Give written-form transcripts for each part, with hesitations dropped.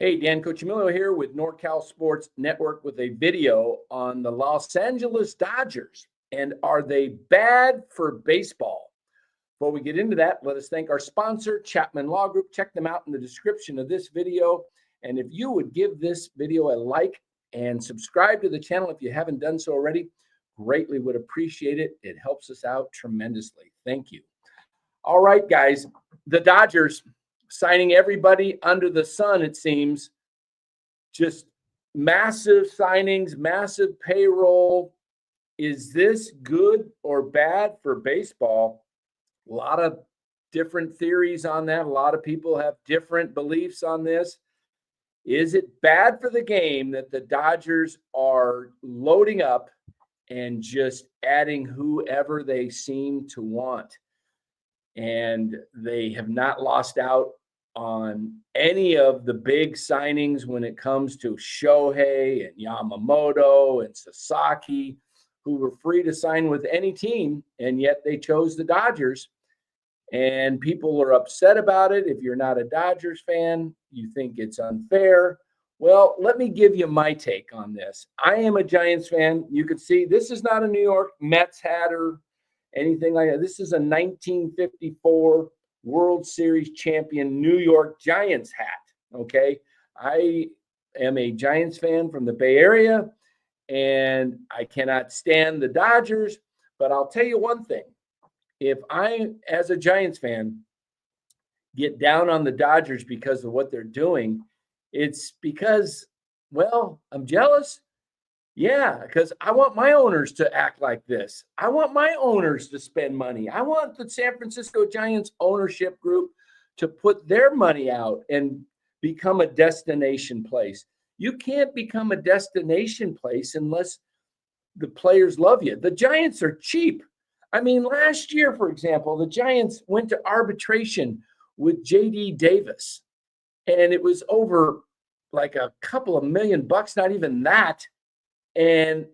Hey, Dan Cochimillo here with NorCal Sports Network with a video on the Los Angeles Dodgers. And are they bad for baseball? Before we get into that, let us thank our sponsor, Chapman Law Group. Check them out in the description of this video. And if you would give this video a like and subscribe to the channel if you haven't done so already, greatly would appreciate it. It helps us out tremendously. Thank you. All right, guys, the Dodgers signing everybody under the sun, it seems. Just massive signings, massive payroll. Is this good or bad for baseball? A lot of different theories on that. A lot of people have different beliefs on this. Is it bad for the game that the Dodgers are loading up and just adding whoever they seem to want? And they have not lost out on any of the big signings when it comes to Shohei and Yamamoto and Sasaki, who were free to sign with any team, and yet they chose the Dodgers. And people are upset about it. If you're not a Dodgers fan, you think it's unfair. Well, let me give you my take on this. I am a Giants fan. You can see this is not a New York Mets hat or anything like that. This is a 1954 World Series champion New York Giants hat. Okay. I am a Giants fan from the Bay Area, and I cannot stand the Dodgers. But I'll tell you one thing. If I, as a Giants fan, get down on the Dodgers because of what they're doing, it's because, well, I'm jealous. Yeah, because I want my owners to act like this. I want my owners to spend money. I want the San Francisco Giants ownership group to put their money out and become a destination place. You can't become a destination place unless the players love you. The Giants are cheap. I mean, last year, for example, the Giants went to arbitration with J.D. Davis, and it was over like a couple of $1 million, not even that. And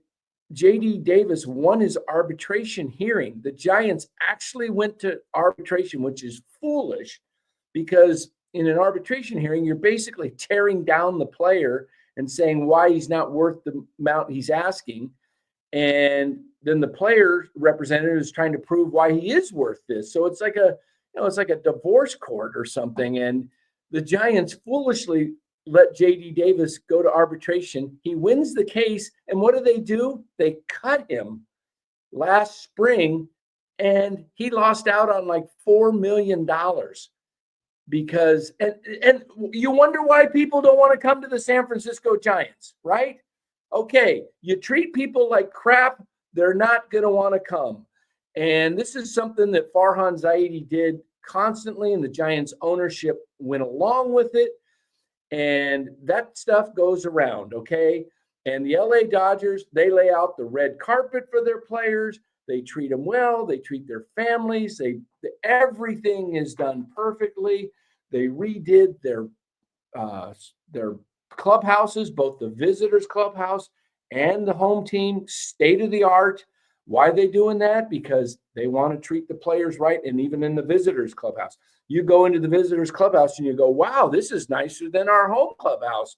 J.D. Davis won his arbitration hearing. The Giants actually went to arbitration, which is foolish because in an arbitration hearing, you're basically tearing down the player and saying why he's not worth the amount he's asking. And then the player representative is trying to prove why he is worth this. So it's like it's like a divorce court or something. And the Giants foolishly let J.D. Davis go to arbitration. He wins the case. And what do? They cut him last spring, and he lost out on like $4 million because, and you wonder why people don't want to come to the San Francisco Giants, right? Okay, you treat people like crap, they're not going to want to come. And this is something that Farhan Zaidi did constantly, and the Giants ownership went along with it. And that stuff goes around, okay? And the LA Dodgers, they lay out the red carpet for their players. They treat them well. They treat their families. Everything is done perfectly. They redid their clubhouses, both the visitors clubhouse and the home team, state of the art. Why are they doing that? Because they want to treat the players right. And even in the visitors clubhouse, you go into the visitors clubhouse and you go, wow, this is nicer than our home clubhouse.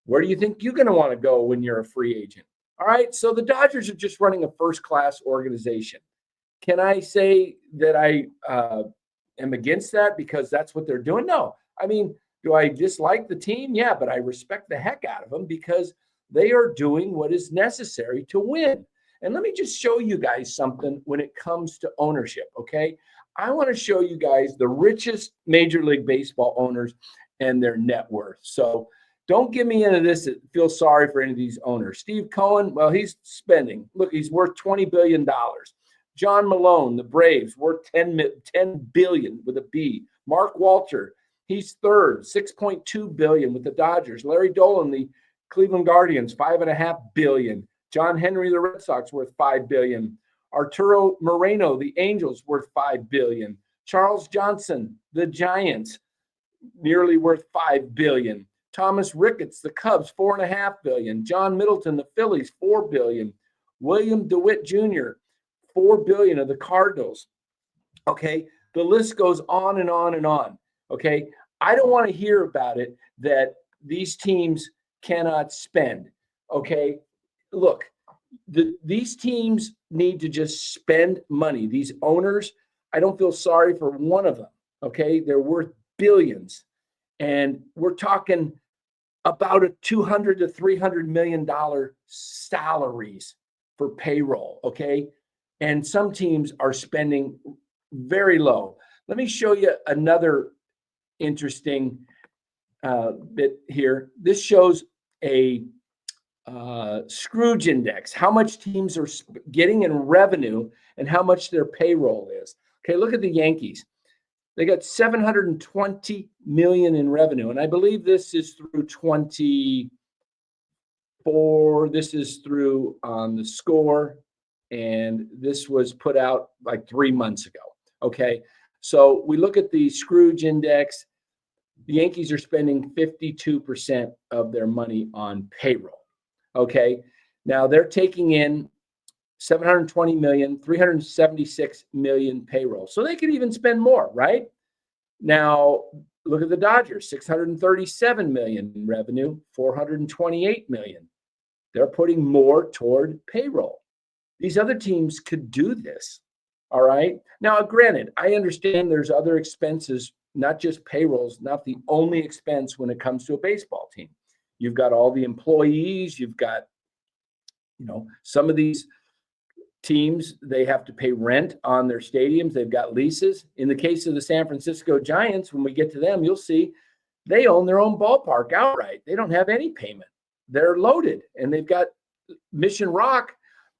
Where do you think you're going to want to go when you're a free agent? All right. So the Dodgers are just running a first-class organization. Can I say that I am against that because that's what they're doing? No. I mean, do I dislike the team? Yeah, but I respect the heck out of them because they are doing what is necessary to win. And let me just show you guys something when it comes to ownership, okay? I want to show you guys the richest Major League Baseball owners and their net worth. So don't get me into this. Feel sorry for any of these owners. Steve Cohen, well, he's spending. Look, he's worth $20 billion. John Malone, the Braves, worth $10 billion with a B. Mark Walter, he's third, $6.2 billion with the Dodgers. Larry Dolan, the Cleveland Guardians, $5.5 billion. John Henry, the Red Sox, worth $5 billion. Arturo Moreno, the Angels, worth $5 billion. Charles Johnson, the Giants, nearly worth $5 billion. Thomas Ricketts, the Cubs, $4.5 billion. John Middleton, the Phillies, $4 billion. William DeWitt Jr., $4 billion of the Cardinals. Okay, the list goes on and on and on. Okay, I don't want to hear about it that these teams cannot spend. Okay. Look, these teams need to just spend money. These owners, I don't feel sorry for one of them. Okay. They're worth billions. And we're talking about a $200 to $300 million salaries for payroll. Okay. And some teams are spending very low. Let me show you another interesting bit here. This shows a Scrooge index, how much teams are getting in revenue and how much their payroll is. Okay, look at the Yankees. They got $720 million in revenue, and I believe this is through 24. This is through on the score, and this was put out like 3 months ago. Okay, so we look at the Scrooge index. The Yankees are spending 52% of their money on payroll. Okay, now they're taking in 720 million, 376 million payroll. So they could even spend more, right? Now, look at the Dodgers, 637 million in revenue, 428 million. They're putting more toward payroll. These other teams could do this. All right. Now, granted, I understand there's other expenses, not just payrolls, not the only expense when it comes to a baseball team. You've got all the employees, you've got, some of these teams, they have to pay rent on their stadiums. They've got leases. In the case of the San Francisco Giants, when we get to them, you'll see they own their own ballpark outright. They don't have any payment. They're loaded, and they've got Mission Rock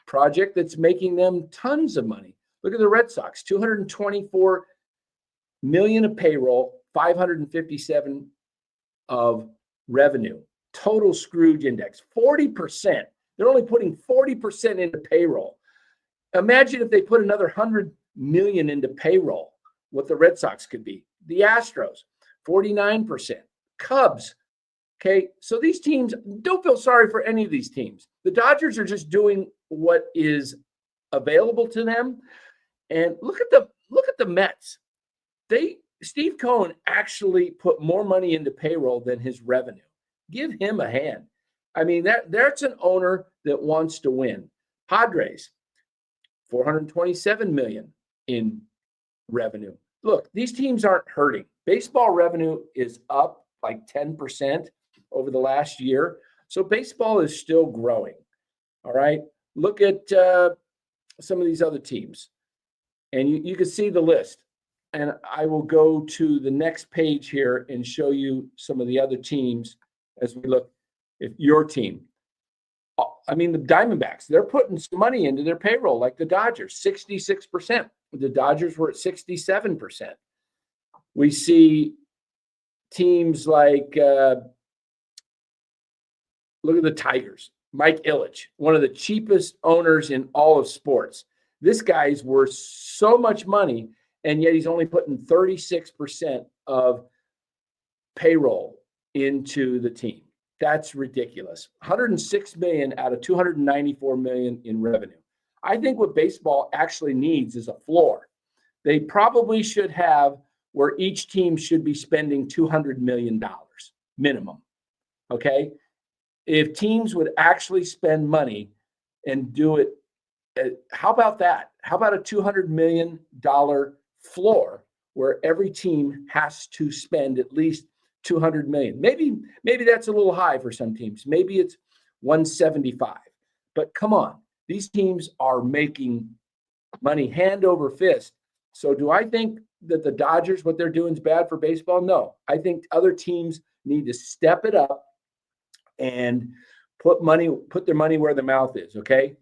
project that's making them tons of money. Look at the Red Sox, 224 million of payroll, 557 of revenue. Total Scrooge index, 40%. They're only putting 40% into payroll. Imagine if they put another 100 million into payroll, what the Red Sox could be. The Astros, 49%. Cubs. Okay, so these teams, don't feel sorry for any of these teams. The Dodgers are just doing what is available to them. And look at the Mets. Steve Cohen actually put more money into payroll than his revenue. Give him a hand. I mean, that's an owner that wants to win. Padres, 427 million in revenue. Look, these teams aren't hurting. Baseball revenue is up like 10% over the last year. So baseball is still growing. All right. Look at some of these other teams. And you can see the list. And I will go to the next page here and show you some of the other teams as we look at your team. I mean, the Diamondbacks, they're putting some money into their payroll, like the Dodgers, 66%. The Dodgers were at 67%. We see teams like, look at the Tigers. Mike Ilitch, one of the cheapest owners in all of sports. This guy's worth so much money, and yet he's only putting 36% of payroll into the team. That's ridiculous. 106 million out of 294 million in revenue. I think what baseball actually needs is a floor. They probably should have where each team should be spending $200 million minimum. Okay. If teams would actually spend money and do it, how about that? How about a $200 million floor where every team has to spend at least 200 million? Maybe that's a little high for some teams. Maybe it's 175. But come on, these teams are making money hand over fist. So do I think that the Dodgers, what they're doing is bad for baseball? No. I think other teams need to step it up and put their money where their mouth is, okay?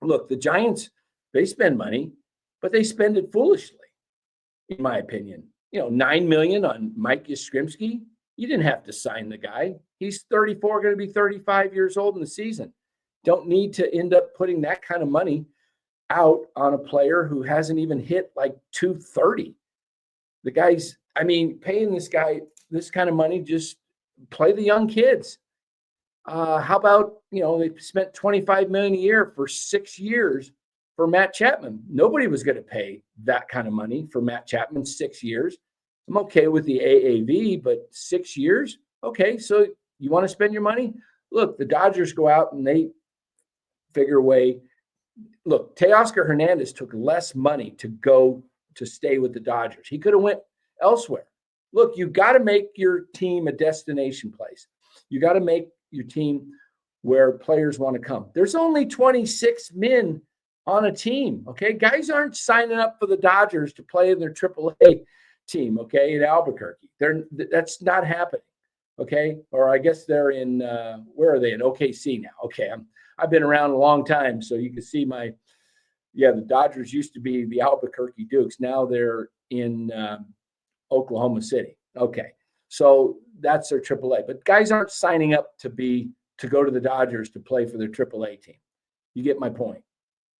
Look, the Giants, they spend money, but they spend it foolishly, in my opinion. $9 million on Mike Yastrzemski. You didn't have to sign the guy. He's 34, going to be 35 years old in the season. Don't need to end up putting that kind of money out on a player who hasn't even hit like 230. The guy's, paying this guy this kind of money, just play the young kids. How about, they spent $25 million a year for 6 years for Matt Chapman. Nobody was going to pay that kind of money for Matt Chapman 6 years. I'm okay with the AAV, but 6 years, Okay, so you want to spend your money? Look, the Dodgers go out and they figure a way. Look, Teoscar Hernandez took less money to go to stay with the Dodgers. He could have went elsewhere. Look, you got to make your team a destination place. You got to make your team where players want to come. There's only 26 men on a team. Okay, guys aren't signing up for the Dodgers to play in their AAA team. Okay, in Albuquerque, that's not happening. Okay, or I guess they're in where are they in OKC now? Okay, I've been around a long time, so you can see the Dodgers used to be the Albuquerque Dukes. Now they're in Oklahoma City. Okay, so that's their AAA. But guys aren't signing up to go to the Dodgers to play for their AAA team. You get my point.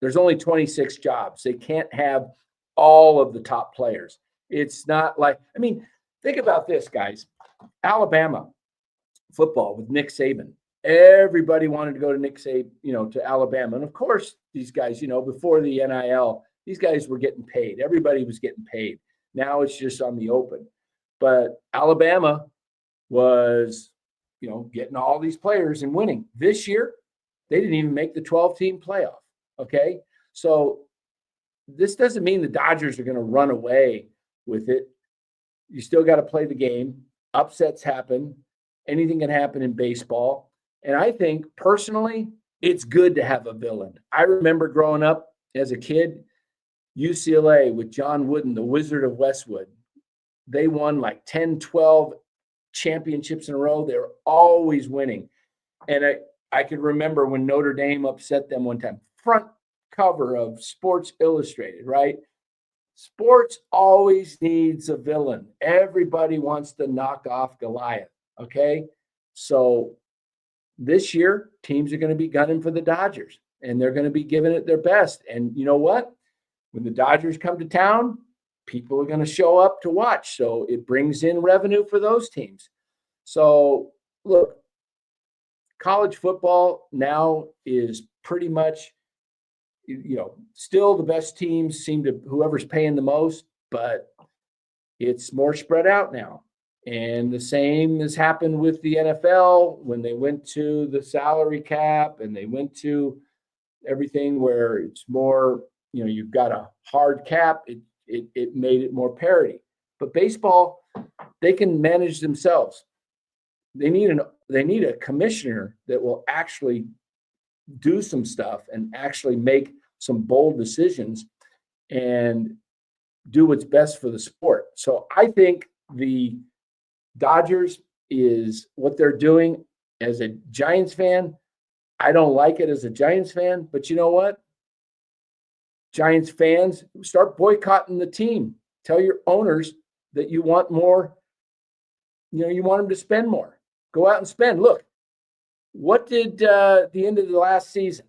There's only 26 jobs. They can't have all of the top players. It's not like, I mean, think about this, guys. Alabama football with Nick Saban. Everybody wanted to go to Nick Saban, to Alabama. And of course, these guys, before the NIL, these guys were getting paid. Everybody was getting paid. Now it's just on the open. But Alabama was, getting all these players and winning. This year, they didn't even make the 12-team playoff. Okay. So this doesn't mean the Dodgers are going to run away with it. You still got to play the game. Upsets happen. Anything can happen in baseball. And I think personally, it's good to have a villain. I remember growing up as a kid, UCLA with John Wooden, the Wizard of Westwood. They won like 10, 12 championships in a row. They were always winning. And I could remember when Notre Dame upset them one time. Front cover of Sports Illustrated, right? Sports always needs a villain. Everybody wants to knock off Goliath, okay? So this year, teams are going to be gunning for the Dodgers, and they're going to be giving it their best. And you know what? When the Dodgers come to town, people are going to show up to watch. So it brings in revenue for those teams. So look, college football now is pretty much, still the best teams seem to, whoever's paying the most, but it's more spread out now. And the same has happened with the NFL when they went to the salary cap and they went to everything where it's more, you've got a hard cap. It made it more parity. But baseball, they can manage themselves. They need a commissioner that will actually do some stuff and actually make some bold decisions and do what's best for the sport. So I think the Dodgers is what they're doing. As a Giants fan, I don't like it as a Giants fan, but you know what? Giants fans, start boycotting the team. Tell your owners that you want more, you want them to spend more. Go out and spend. Look, what did the end of the last season?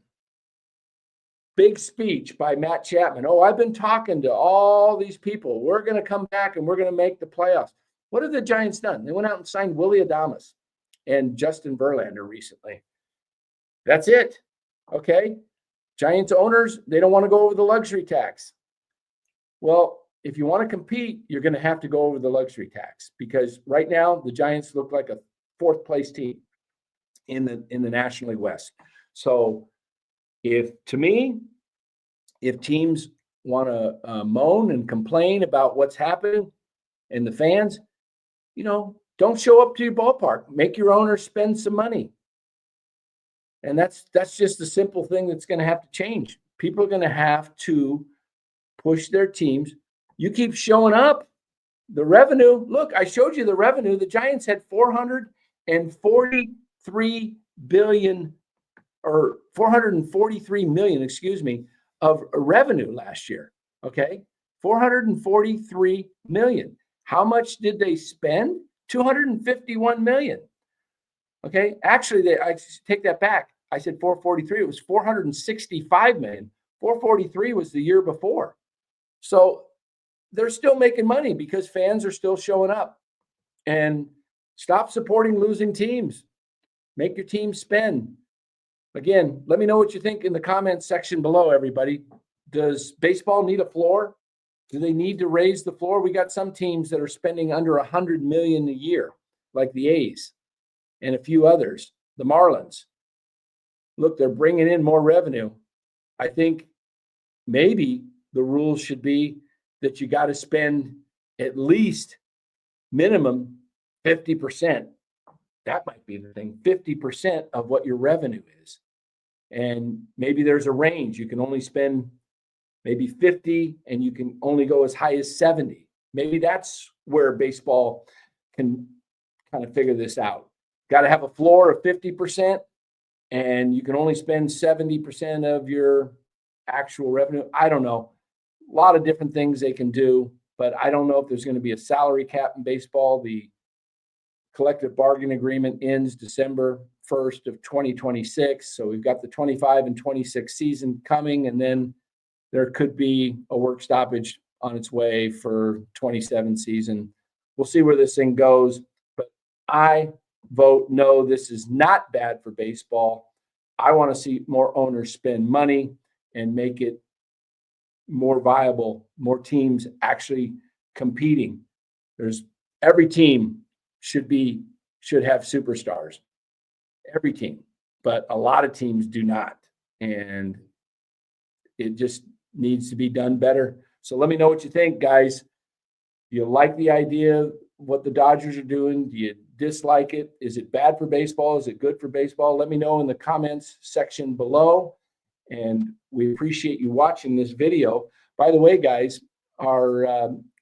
Big speech by Matt Chapman. Oh, I've been talking to all these people. We're going to come back and we're going to make the playoffs. What have the Giants done? They went out and signed Willie Adames and Justin Verlander recently. That's it. Okay. Giants owners, they don't want to go over the luxury tax. Well, if you want to compete, you're going to have to go over the luxury tax because right now the Giants look like a fourth place team in the National League West. So if teams want to moan and complain about what's happening and the fans, don't show up to your ballpark. Make your owners spend some money. And that's just a simple thing that's going to have to change. People are going to have to push their teams. You keep showing up. The revenue, look, I showed you the revenue. The Giants had $443 million, of revenue last year. Okay. 443 million. How much did they spend? 251 million. Okay. Actually, I take that back. I said 443. It was 465 million. 443 was the year before. So they're still making money because fans are still showing up. And stop supporting losing teams. Make your team spend. Again, let me know what you think in the comments section below, everybody. Does baseball need a floor? Do they need to raise the floor? We got some teams that are spending under $100 million a year, like the A's. and a few others. The Marlins, look, they're bringing in more revenue. I think maybe the rules should be that you got to spend at least minimum 50%. That might be the thing, 50% of what your revenue is. And maybe there's a range. You can only spend maybe 50 and you can only go as high as 70. Maybe that's where baseball can kind of figure this out. Got to have a floor of 50% and you can only spend 70% of your actual revenue. I don't know. A lot of different things they can do, but I don't know if there's going to be a salary cap in baseball. The collective bargaining agreement ends December 1st of 2026. So we've got the 25 and 26 season coming, and then there could be a work stoppage on its way for 27 season. We'll see where this thing goes, but I vote no, this is not bad for baseball. I want to see more owners spend money and make it more viable, more teams actually competing. Every team should have superstars. Every team, but a lot of teams do not. And it just needs to be done better. So let me know what you think, guys. Do you like the idea of what the Dodgers are doing? Do you dislike it? Is it bad for baseball? Is it good for baseball? Let me know in the comments section below. And we appreciate you watching this video. By the way, guys,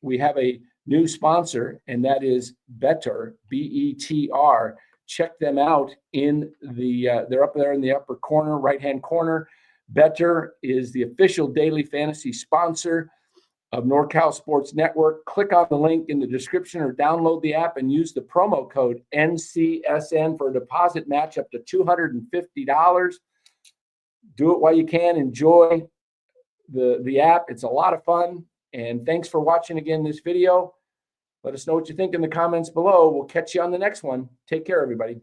we have a new sponsor, and that is Betr, B-E-T-R. Check them out they're up there in the upper corner, right-hand corner. Betr is the official daily fantasy sponsor of NorCal Sports Network. Click on the link in the description or download the app and use the promo code NCSN for a deposit match up to $250. Do it while you can. Enjoy the app. It's a lot of fun. And thanks for watching again this video. Let us know what you think in the comments below. We'll catch you on the next one. Take care, everybody.